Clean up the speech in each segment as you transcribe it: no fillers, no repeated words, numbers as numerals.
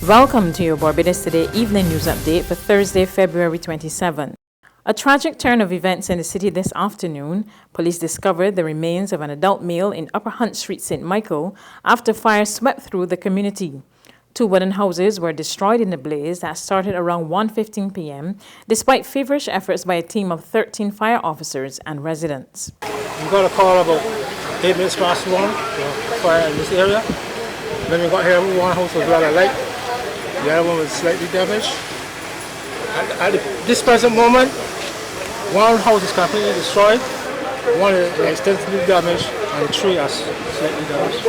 Welcome to your Barbados Today Evening News Update for Thursday, February 27. A tragic turn of events in the city this afternoon. Police discovered the remains of an adult male in Upper Hunt Street, St. Michael, after fire swept through the community. 2 wooden houses were destroyed in the blaze that started around 1:15 p.m., despite feverish efforts by a team of 13 fire officers and residents. We got a call about 8 minutes past 1 for fire in this area. Then we got here, one house was rather light, the other one was slightly damaged. At this present moment, one house is completely destroyed, one is extensively damaged, and 3 are slightly damaged.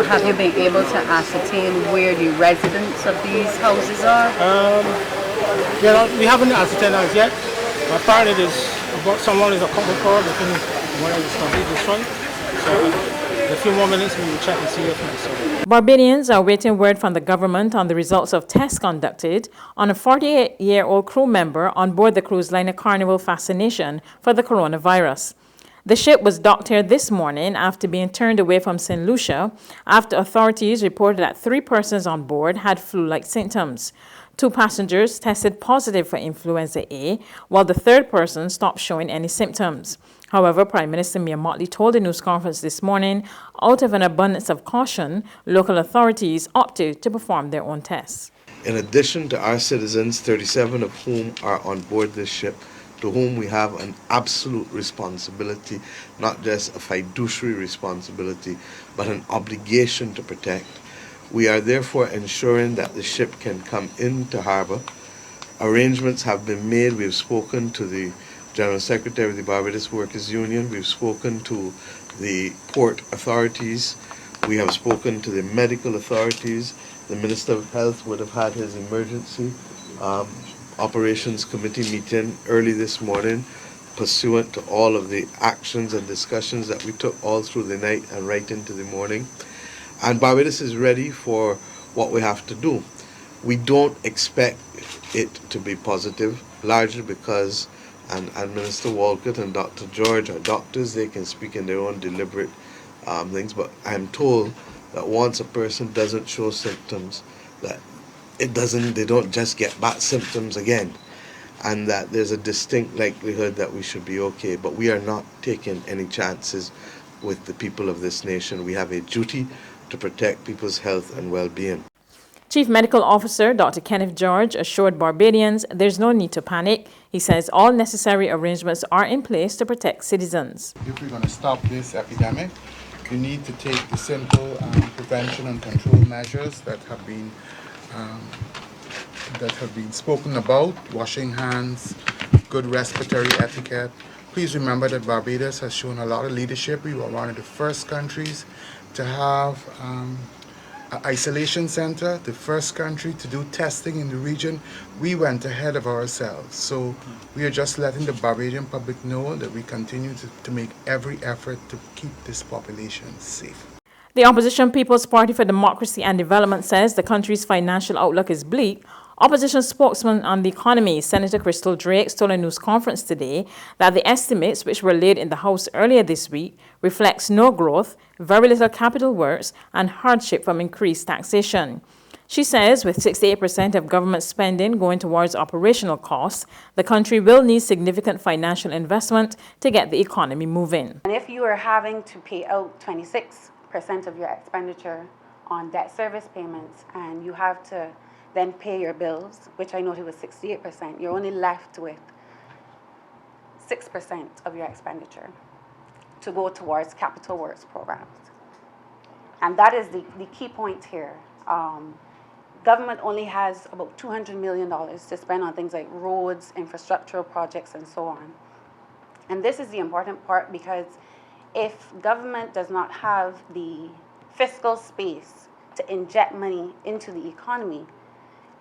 Have you been able to ascertain where the residents of these houses are? We haven't ascertained as yet. Apparently, someone is accounted for within one of the completely destroyed. So, in a few more minutes, we will check and see if it's Barbadians are waiting word from the government on the results of tests conducted on a 48-year-old crew member on board the cruise liner Carnival Fascination for the coronavirus. The ship was docked here this morning after being turned away from St. Lucia after authorities reported that 3 persons on board had flu-like symptoms. 2 passengers tested positive for influenza A, while the 3rd person stopped showing any symptoms. However, Prime Minister Mia Mottley told a news conference this morning, out of an abundance of caution, local authorities opted to perform their own tests. In addition to our citizens, 37 of whom are on board this ship, to whom we have an absolute responsibility, not just a fiduciary responsibility, but an obligation to protect. We are therefore ensuring that the ship can come into harbour. Arrangements have been made. We have spoken to the General Secretary of the Barbados Workers' Union. We've spoken to the port authorities. We have spoken to the medical authorities. The Minister of Health would have had his emergency Operations Committee meeting early this morning, pursuant to all of the actions and discussions that we took all through the night and right into the morning. And Barbados is ready for what we have to do. We don't expect it to be positive, largely because, and Minister Walcott and Dr. George are doctors, they can speak in their own deliberate things, but I'm told that once a person doesn't show symptoms, that they don't just get bad symptoms again, and that there's a distinct likelihood that we should be okay. But we are not taking any chances with the people of this nation. We have a duty to protect people's health and well-being. Chief Medical Officer Dr. Kenneth George assured Barbadians there's no need to panic. He says all necessary arrangements are in place to protect citizens. If we're going to stop this epidemic, we need to take the simple prevention and control measures that have been spoken about: washing hands, good respiratory etiquette. Please remember that Barbados has shown a lot of leadership. We were one of the first countries to have an isolation center, the first country to do testing in the region. We went ahead of ourselves. So we are just letting the Barbadian public know that we continue to make every effort to keep this population safe. The opposition People's Party for Democracy and Development says the country's financial outlook is bleak. Opposition spokesman on the economy, Senator Crystal Drake, told a news conference today that the estimates, which were laid in the House earlier this week, reflects no growth, very little capital works, and hardship from increased taxation. She says with 68% of government spending going towards operational costs, the country will need significant financial investment to get the economy moving. And if you are having to pay out 26% of your expenditure on debt service payments, and you have to then pay your bills, which I noted was 68%, you're only left with 6% of your expenditure to go towards capital works programs. And that is the key point here. Government only has about $200 million to spend on things like roads, infrastructural projects, and so on. And this is the important part, because if government does not have the fiscal space to inject money into the economy,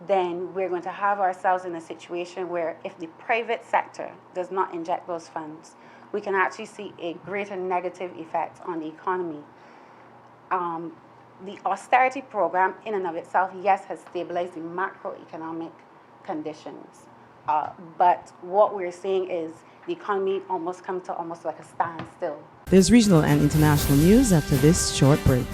then we're going to have ourselves in a situation where if the private sector does not inject those funds, we can actually see a greater negative effect on the economy. The austerity program in and of itself, yes, has stabilized the macroeconomic conditions. But what we're seeing is the economy almost come to almost like a standstill. There's regional and international news after this short break.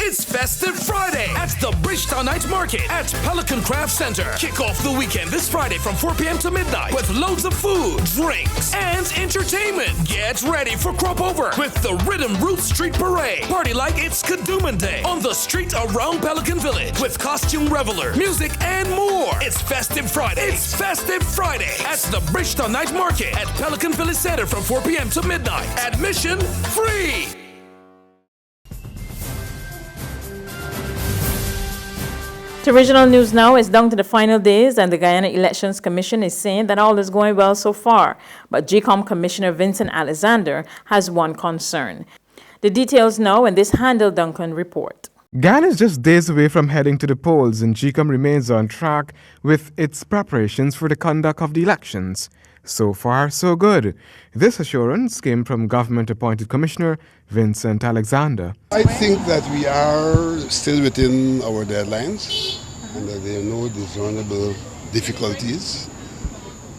It's Festive Friday at the Bridge Bridgetown Night Market at Pelican Craft Center. Kick off the weekend this Friday from 4 p.m. to midnight with loads of food, drinks, and entertainment. Get ready for Crop Over with the Rhythm Roots Street Parade. Party like it's Kadooman Day on the street around Pelican Village with costume reveler, music, and more. It's Festive Friday. It's Festive Friday at the Bridgetown Night Market at Pelican Village Center from 4 p.m. to midnight. Admission free. To regional news now, it's down to the final days, and the Guyana Elections Commission is saying that all is going well so far. But GCOM Commissioner Vincent Alexander has one concern. The details now in this Handel Duncan report. Guyana is just days away from heading to the polls, and GCOM remains on track with its preparations for the conduct of the elections. So far, so good. This assurance came from government-appointed Commissioner Vincent Alexander. I think that we are still within our deadlines and that there are no discernible difficulties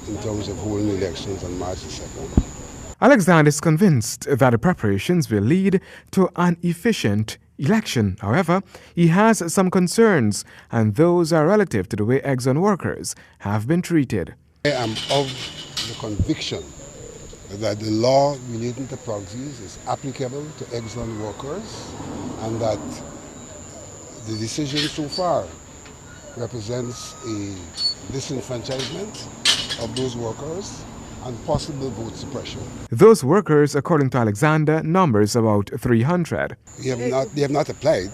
in terms of holding elections on March the 2nd. Alexander is convinced that the preparations will lead to an efficient election. However, he has some concerns, and those are relative to the way Exxon workers have been treated. I am of the conviction that the law relating to proxies is applicable to Exxon workers and that the decision so far represents a disenfranchisement of those workers and possible vote suppression. Those workers, according to Alexander, numbers about 300. They have not applied.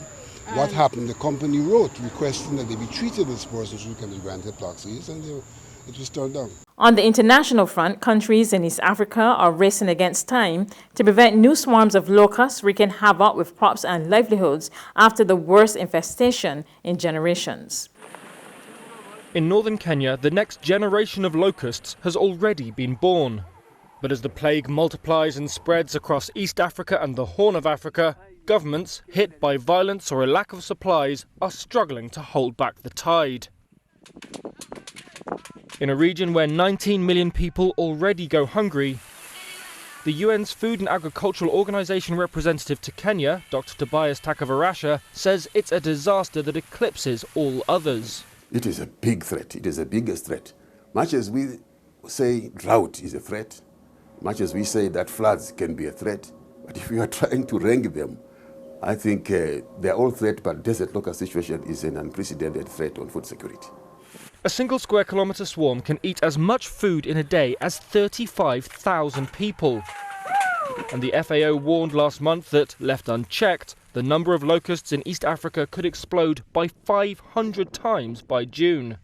What happened? The company wrote requesting that they be treated as persons who can be granted proxies, and it was turned down. On the international front, countries in East Africa are racing against time to prevent new swarms of locusts wreaking havoc with crops and livelihoods after the worst infestation in generations. In northern Kenya, the next generation of locusts has already been born. But as the plague multiplies and spreads across East Africa and the Horn of Africa, governments hit by violence or a lack of supplies are struggling to hold back the tide. In a region where 19 million people already go hungry, the UN's Food and Agricultural Organization representative to Kenya, Dr. Tobias Takavarasha, says it's a disaster that eclipses all others. It is a big threat. It is the biggest threat. Much as we say drought is a threat, much as we say that floods can be a threat, but if we are trying to rank them, I think they're all threats, but desert locust situation is an unprecedented threat on food security. A single square kilometre swarm can eat as much food in a day as 35,000 people. And the FAO warned last month that, left unchecked, the number of locusts in East Africa could explode by 500 times by June.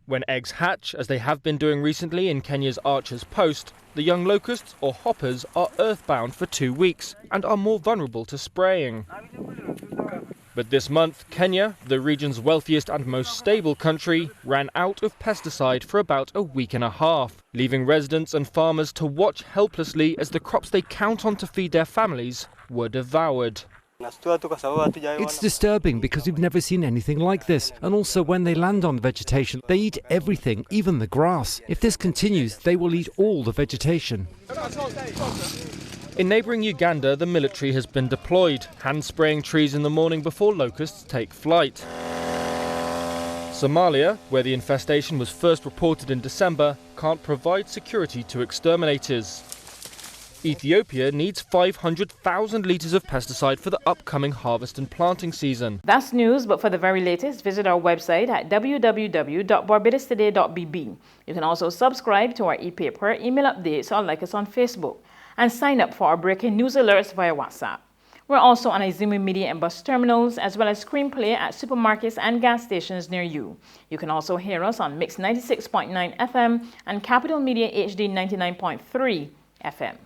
When eggs hatch, as they have been doing recently in Kenya's Archer's Post, the young locusts, or hoppers, are earthbound for 2 weeks and are more vulnerable to spraying. But this month, Kenya, the region's wealthiest and most stable country, ran out of pesticide for about a week and a half, leaving residents and farmers to watch helplessly as the crops they count on to feed their families were devoured. It's disturbing because we've never seen anything like this, and also when they land on the vegetation, they eat everything, even the grass. If this continues, they will eat all the vegetation. In neighbouring Uganda, the military has been deployed, hand-spraying trees in the morning before locusts take flight. Somalia, where the infestation was first reported in December, can't provide security to exterminators. Ethiopia needs 500,000 litres of pesticide for the upcoming harvest and planting season. That's news, but for the very latest, visit our website at www.barbadostoday.bb. You can also subscribe to our e-paper, email updates, or like us on Facebook, and sign up for our breaking news alerts via WhatsApp. We're also on Izumi Media and bus terminals, as well as screenplay at supermarkets and gas stations near you. You can also hear us on Mix 96.9 FM and Capital Media HD 99.3 FM.